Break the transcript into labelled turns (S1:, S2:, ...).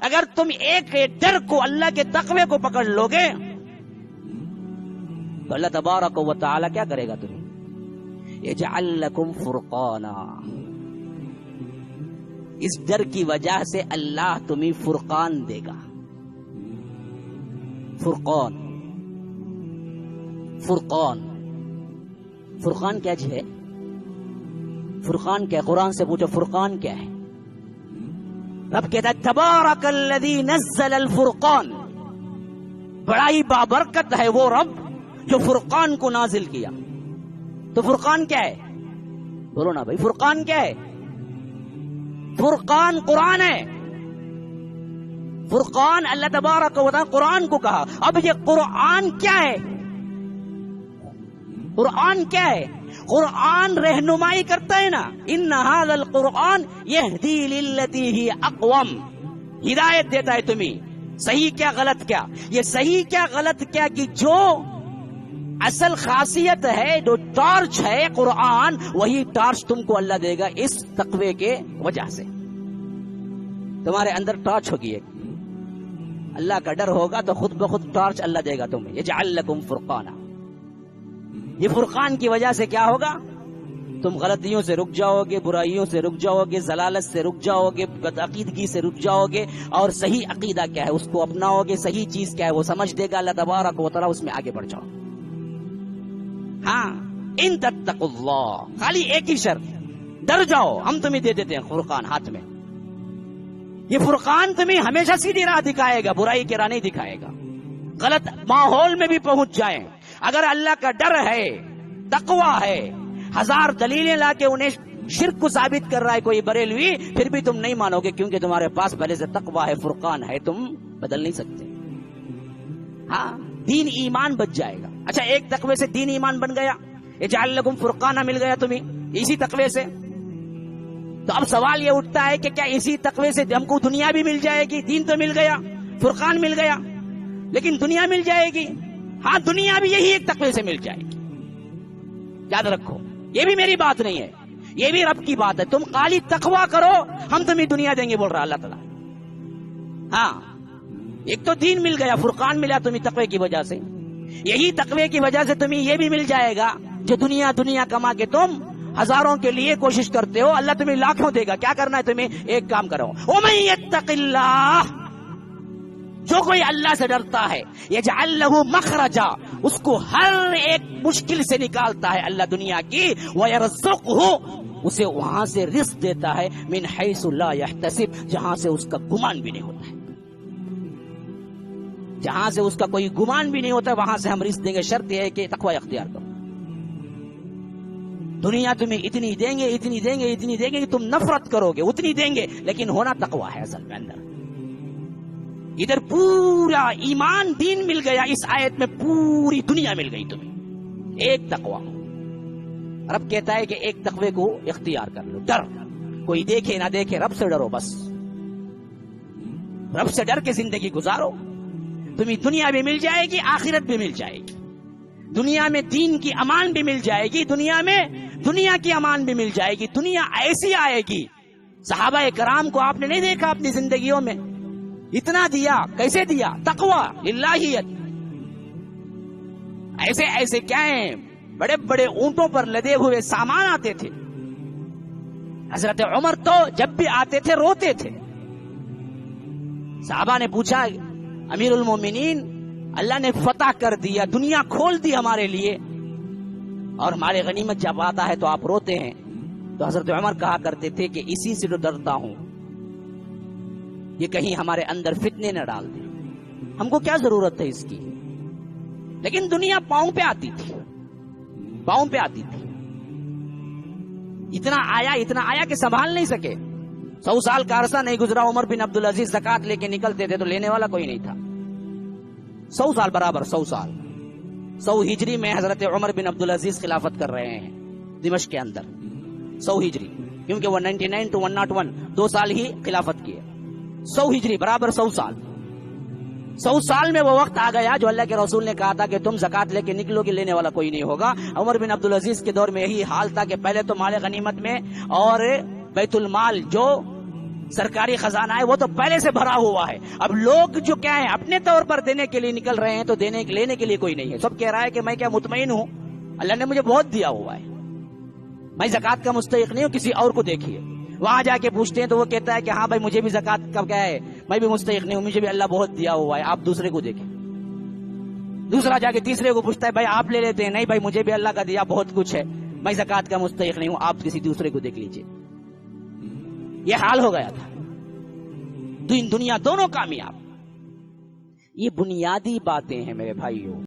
S1: اگر تم ایک ڈر کو، اللہ کے تقوی کو پکڑ لو گے تو اللہ تبارک و تعالی کیا کرے گا تمہیں؟ یجعل لکم فرقانا، اس ڈر کی وجہ سے اللہ تمہیں فرقان دے گا. فرقان، فرقان، فرقان کیا ہے؟ فرقان کیا ہے؟ قرآن سے پوچھو فرقان کیا ہے. رب کہتا ہے تبارک الذی نزل الفرقان، بڑائی بابرکت ہے وہ رب جو فرقان کو نازل کیا. تو فرقان کیا ہے؟ بولو نا بھائی، فرقان کیا ہے؟ فرقان قرآن ہے. فرقان اللہ تبارک و تعالی قرآن کو کہا. اب یہ قرآن کیا ہے؟ قرآن کیا ہے؟ قرآن رہنمائی کرتا ہے نا. ان ھذا القرآن یہدی للتی ہی اقوم، ہدایت دیتا ہے تمہیں صحیح کیا غلط کیا. یہ صحیح کیا غلط کیا کی جو اصل خاصیت ہے، جو ٹارچ ہے قرآن، وہی ٹارچ تم کو اللہ دے گا اس تقوی کے وجہ سے. تمہارے اندر ٹارچ ہوگی ایک، اللہ کا ڈر ہوگا تو خود بخود ٹارچ اللہ دے گا تمہیں. یجعل لکم فرقانا، یہ فرقان کی وجہ سے کیا ہوگا؟ تم غلطیوں سے رک جاؤ گے، برائیوں سے رک جاؤ گے، ضلالت سے رک جاؤ گے، عقیدگی سے رک جاؤ گے، اور صحیح عقیدہ کیا ہے اس کو اپناؤ گے، صحیح چیز کیا ہے وہ سمجھ دے گا اللہ تبارک و تعالی، اس میں آگے بڑھ جاؤ. ہاں ان تتقوا اللہ، خالی ایک ہی شرط، ڈر جاؤ. ہم تمہیں دے دیتے ہیں فرقان ہاتھ میں. یہ فرقان تمہیں ہمیشہ سیدھی راہ دکھائے گا، برائی کی راہ نہیں دکھائے گا. غلط ماحول میں بھی پہنچ جائیں، اگر اللہ کا ڈر ہے، تقوی ہے، ہزار دلیلیں لا کے انہیں شرک کو ثابت کر رہا ہے کوئی بریلوی، پھر بھی تم نہیں مانو گے کیونکہ تمہارے پاس پہلے سے تقوی ہے، فرقان ہے، تم بدل نہیں سکتے. ہاں دین ایمان بچ جائے گا. اچھا ایک تقوی سے دین ایمان بن گیا، یجعل لکم فرقانا مل گیا تمہیں اسی تقوی سے. تو اب سوال یہ اٹھتا ہے کہ کیا اسی تقوی سے ہم کو دنیا بھی مل جائے گی؟ دین تو مل گیا، فرقان مل گیا، لیکن دنیا مل جائے گی؟ ہاں دنیا بھی یہی ایک تقوی سے مل جائے گی. یاد رکھو یہ بھی میری بات نہیں ہے، یہ بھی رب کی بات ہے. تم خالی تقوی کرو، ہم تمہیں دنیا دیں گے بول رہا اللہ تعالیٰ. ہاں ایک تو دین مل گیا، فرقان ملا تمہیں تقوی کی وجہ سے. یہی تقوی کی وجہ سے تمہیں یہ بھی مل جائے گا جو دنیا دنیا کما کے تم ہزاروں کے لیے کوشش کرتے ہو، اللہ تمہیں لاکھوں دے گا. کیا کرنا ہے تمہیں؟ ایک کام کرو، وَمَن يَتَّقِ اللَّهَ، جو کوئی اللہ سے ڈرتا ہے، یجعل لہ مخرجا، اس کو ہر ایک مشکل سے نکالتا ہے اللہ دنیا کی، وَيَرْزُقْهُ، اسے وہاں سے رزق دیتا ہے، من حیث لا یحتسب، جہاں سے اس کا گمان بھی نہیں ہوتا ہے. جہاں سے اس کا کوئی گمان بھی نہیں ہوتا وہاں سے ہم رزق دیں گے. شرط یہ ہے کہ تقوی اختیار کرو. دنیا تمہیں اتنی دیں گے، اتنی دیں گے، اتنی دیں گے کہ تم نفرت کرو گے، اتنی دیں گے، لیکن ہونا تقوی ہے اصل میں اندر. ادھر پورا ایمان دین مل گیا، اس آیت میں پوری دنیا مل گئی تمہیں. ایک تقوی. رب کہتا ہے کہ ایک تقوی کو اختیار کر لو. ڈر، کوئی دیکھے نہ دیکھے رب سے ڈرو، بس رب سے ڈر کے زندگی گزارو. تمہیں دنیا بھی مل جائے گی، آخرت بھی مل جائے گی. دنیا میں دین کی امان بھی مل جائے گی، دنیا میں دنیا کی امان بھی مل جائے گی. دنیا ایسی آئے گی، صحابہ کرام کو آپ نے نہیں دیکھا اپنی زندگیوں میں؟ اتنا دیا، کیسے دیا؟ تقوی، للہیت. ایسے ایسے کیا ہیں، بڑے بڑے اونٹوں پر لدے ہوئے سامان آتے تھے. حضرت عمر تو جب بھی آتے تھے روتے تھے. صحابہ نے پوچھا امیر المومنین، اللہ نے فتح کر دیا، دنیا کھول دی ہمارے لیے، اور ہمارے غنیمت جب آتا ہے تو آپ روتے ہیں. تو حضرت عمر کہا کرتے تھے کہ اسی سے تو ڈرتا ہوں، یہ کہیں ہمارے اندر فتنے نہ ڈال دے. ہم کو کیا ضرورت ہے اس کی؟ لیکن دنیا پاؤں پہ آتی تھی، پاؤں پہ آتی تھی. اتنا آیا کہ سنبھال نہیں سکے. 100 سال کا عرصہ نہیں گزرا، عمر بن عبدالعزیز زکات لے کے نکلتے تھے تو لینے والا کوئی نہیں تھا. 100 سال برابر، 100 سال. 100 ہجری میں حضرت عمر بن عبدالعزیز خلافت کر رہے ہیں دمشق کے اندر. 100 ہجری، کیونکہ وہ 99 to 101 2 سال ہی خلافت کیے. 100 ہجری برابر 100 سال. 100 سال میں وہ وقت آ گیا جو اللہ کے رسول نے کہا تھا کہ تم زکات لے کے نکلو گے، لینے والا کوئی نہیں ہوگا. عمر بن عبدالعزیز کے دور میں یہی حال تھا کہ پہلے تو مال غنیمت میں اور بیت المال جو سرکاری خزانہ ہے وہ تو پہلے سے بھرا ہوا ہے. اب لوگ جو کیا ہے اپنے طور پر دینے کے لیے نکل رہے ہیں تو لینے کے لیے کوئی نہیں ہے. سب کہہ رہا ہے کہ میں کیا مطمئن ہوں, اللہ نے مجھے بہت دیا ہوا ہے, میں زکات کا مستحق نہیں ہوں, کسی اور کو دیکھیے. وہاں جا کے پوچھتے ہیں تو وہ کہتا ہے کہ ہاں بھائی مجھے بھی زکات کا کیا ہے, میں بھی مستحق نہیں ہوں, مجھے بھی اللہ بہت دیا ہوا ہے, آپ دوسرے کو دیکھیں. دوسرا جا کے تیسرے کو پوچھتا ہے بھائی آپ لے لیتے ہیں, نہیں بھائی مجھے بھی اللہ کا دیا بہت کچھ ہے, میں زکات کا مستحق نہیں ہوں, آپ کسی دوسرے کو دیکھ لیجئے. یہ حال ہو گیا تھا. دنیا دونوں کامیاب. یہ بنیادی باتیں ہیں میرے بھائیوں.